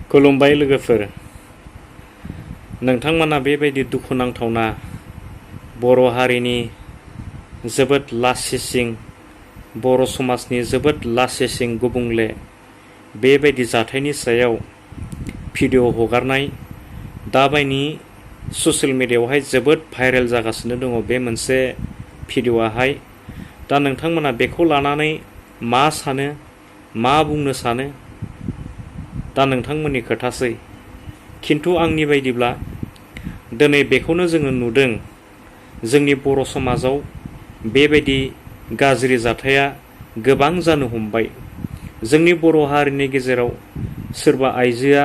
खुलुमबाय लोगोफोर, नोंथांमोना बेबायदि दुखुनांथावना बर' हारिनि जोबोद लासिसिं, बर' समाजनि जोबोद लासिसिं गुबुंले बेबायदि जाथायनि सायाव भिडिअ हगारनाय दाबायनि ससियेल मिडियायावहाय जोबोद भाइरेल जागासिनो दङ। बे मोनसे भिडिअआहाय दा नोंथांमोना बेखौ लानानै मा सानो, मा बुंनो सानो, दा नोंथांमोननि खोथासै। खिन्थु आंनि बायदिब्ला दिनै बेखौनो जोङो नुदों, जोंनि बर' समाजाव बेबायदि गाज्रि जाथाया गोबां जानो हमबाय। जोंनि बर' हारिनि गेजेराव सोरबा आइजोआ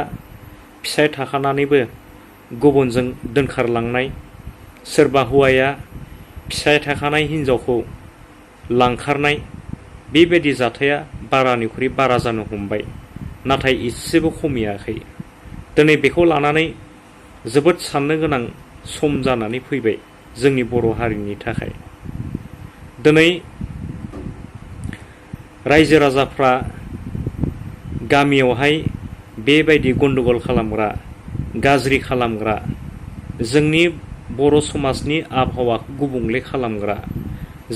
फिसाय थाखानानैबो गुबुनजों दोनखारलांनाय, सोरबा हौवाया फिसाय थाखानाय हिन्जावखौ लांखारनाय, बेबायदि जाथाया बारानिख्रुइ बारा जानो हमबाय, नाथाय एसेबो खमियाखै। दिनै बेखौ लानानै जोबोद साननो गोनां सम जानानै फैबाय जोंनि बर' हारिनि थाखाय। दिनै रायजो राजाफ्रा गामियावहाय बेबायदि गन्दगल खालामग्रा, गाज्रि खालामग्रा, जोंनि बर' समाजनि आबहावाखौ गुबुंले खालामग्रा,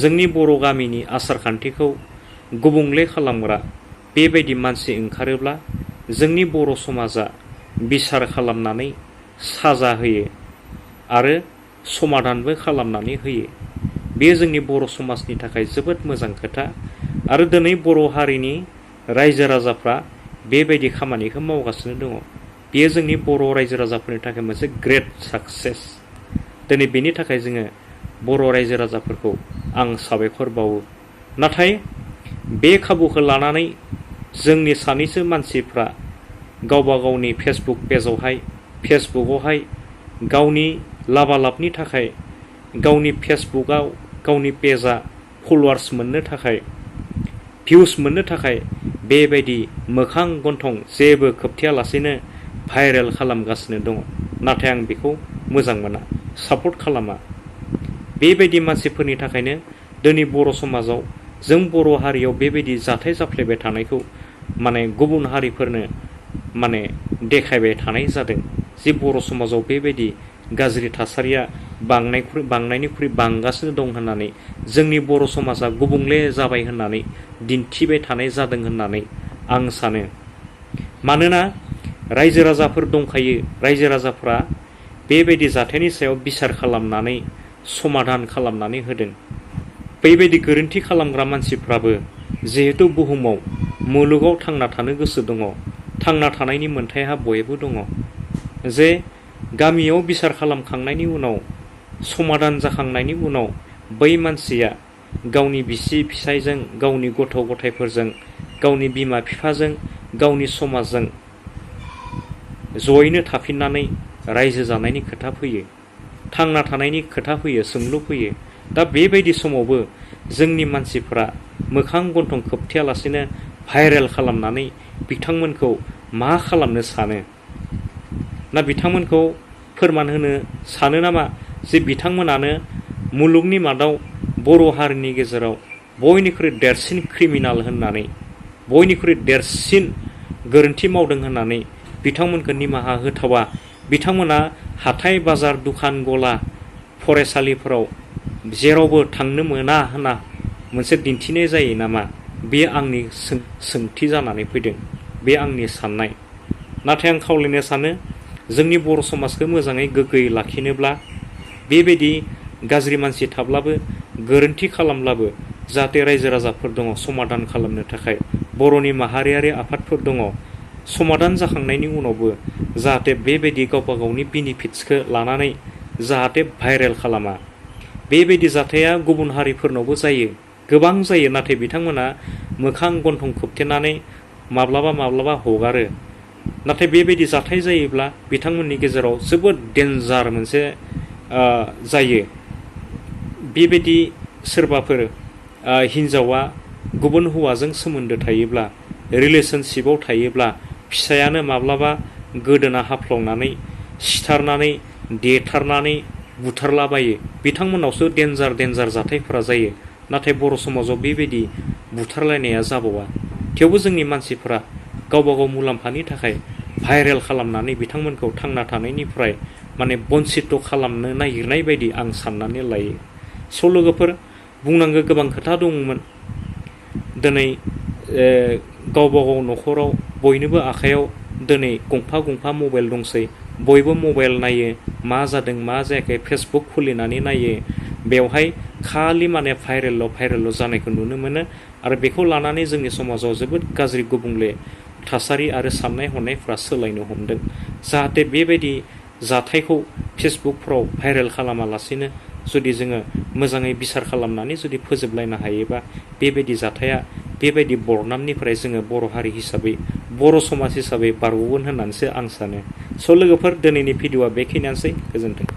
जोंनि बर' गामिनि आसार खान्थिखौ गुबुंले खालामग्रा बेबायदि मानसि ओंखारोब्ला जोंनि बर' समाजा बिसार खालामनानै साजा होयो आरो समाधानबो खालामनानै होयो। बेयो जोंनि बर' समाजनि थाखाय जोबोद मोजां खोथा। आरो दिनै बर' हारिनि रायजो राजाफ्रा बेबायदि खामानिखौ मावगासिनो दङ। बेयो जोंनि बर' रायजो राजाफोरनि थाखाय मोनसे ग्रेट साक्सेस। दिनै बेनि थाखाय जोङो बर' रायजो राजाफोरखौ आं साबायखर बावो। नाथाय बे खाबुखौ लानानै जोंनि सानैसो मानसिफ्रा गावबा गावनि फेसबुक पेजावहाय, फेसबुकआवहाय गावनि लाबालाबनि थाखाय, गावनि फेसबुकआव गावनि पेजआ फलोवार्स मोननो थाखाय, भिउस मोननो थाखाय बेबायदि मोखां गन्थं जेबो खोबथेयालासेनो भाइरेल खालामगासिनो दङ। नाथाय आं बेखौ मोजां मोना, सापर्ट खालामा। बेबायदि मानसिफोरनि थाखायनो दिनै बर' समाजाव, जों बर' हारियाव बेबायदि जाथाय जाफ्लेबाय थानायखौ गुबुन हारिफोरनो देखायबाय थानाय जादों जे बर' समाजाव बेबायदि गाज्रि थासारिया बांनायनिख्रुइ बांगासिनो दं होननानै, जोंनि बर' समाजा गुबुंले जाबाय होननानै दिन्थिबाय थानाय जादों होननानै आं सानो। मानोना रायजो राजाफोर दंखायो, रायजो राजाफ्रा बेबायदि जाथायनि सायाव बिसार खालामनानै समाधान खालामनानै होदों। बेबायदि गोरोन्थि खालामग्रा मानसिफ्राबो जिहेतु बुहुमाव, मुलुगाव थांना थानो गोसो दङ, थांना थानायनि मोन्थायहा बयबो दङ, जे गामियाव बिसार खालामखांनायनि उनाव, समाधान जाखांनायनि उनाव बै मानसिया गावनि बिसि फिसायजों, गावनि गथ' गथायफोरजों, गावनि बिमा बिफाजों, गावनि समाजजों जयैनो थाफिननानै रायजो जानायनि खोथा फैयो, थांना थानायनि खोथा फैयो, सोंलु फैयो। दा बेबायदि समावबो जोंनि मानसिफ्रा मोखां गन्थं खोबथेयालासेनो भाइरेल खालामनानै बिथांमोनखौ मा खालामनो सानो? ना बिथांमोनखौ फोरमान होनो सानो नामा जे बिथांमोनानो मुलुगनि मादाव बर' हारिनि गेजेराव बयनिख्रुइ देरसिन क्रिमिनाल होननानै, बयनिख्रुइ देरसिन गोरोन्थि मावदों होननानै बिथांमोनखौ निमाहा होथावा, बिथांमोना हाथाय बाजार, दुखान गला, फरायसालिफोराव जेरावबो थांनो मोना होनना मोनसे दिन्थिनाय जायो नामा? बे आंनि सोंथि जानानै फैदों, बे आंनि साननाय। नाथाय आं खावलायनो सानो, जोंनि बर' समाजखौ मोजाङै गोग्गोयै लाखिनोब्ला बेबायदि गाज्रि मानसि थाब्लाबो, गोरोन्थि खालामब्लाबो जाहाथे रायजो राजाफोर दङ समाधान खालामनो थाखाय, बर'नि माहारियारि आफादफोर दङ, समाधान जाखांनायनि उनावबो जाहाथे बेबायदि गावबा गावनि बेनिफिट्सखौ लानानै जाहाथे भाइरेल खालामा। बेबायदि जाथाया गुबुन हारिफोरनावबो जायो, गोबां जायो, नाथाय बिथांमोना मोखां गन्थं खोबथेनानै माब्लाबा माब्लाबा हगारो। नाथाय बेबायदि जाथाय जायोब्ला बिथांमोननि गेजेराव जोबोद डेन्जार मोनसे जायो। बेबायदि सोरबाफोर हिन्जावा गुबुन हौवाजों सोमोन्दो थायोब्ला, रिलेसनशिपआव थायोब्ला, फिसायानो माब्लाबा गोदोना हाफ्लंनानै, सिथारनानै, देथारनानै बुथारलाबायो। बिथांमोनावसो डेन्जार जाथायफोरा जायो। नाथाय बर' समाजाव बेबायदि बुथारलायनाया जाबावा। थेवबो जोंनि मानसिफोरा गावबा गाव मुलाम्फानि थाखाय भाइरेल खालामनानै बिथांमोनखौ थांना थानायनिफ्राय माने बन्सित खालामनो नागिरनाय बायदि आं साननानै लायो। स' लोगोफोर बुंनांगौ गोबां खोथा दंमोन। दिनै गावबा गाव न'खराव बयनिबो आखायाव दिनै गंफा गंफा मबाइल दंसै। बयबो मबाइल नायो, मा जादों मा जायाखै फेसबुक खुलिनानै नायो। बेवहाय खालि माने भाइरेल जानायखौ नुनो मोनो आरो बेखौ लानानै जोंनि समाजाव जोबोद गाज्रि गुबुंले थासारि आरो साननाय हनायफ्रा सोलायनो हमदों। जाहाथे बेबायदि जाथायखौ फेसबुकफ्राव भाइरेल खालामालासिनो जुदि जोङो मोजाङै बिसार खालामनानै जुदि फोजोबलायनो हायोबा बेबायदि जाथाया बेबायदि बरनामनिफ्राय जोङो बर' हारि हिसाबै बर' समाज हिसाबै बारग'गोन होननानैसो आं सानो। स' लोगोफोर दिनैनि भिडिअ'आ बेखिनियानोसै। गोजोन्थों।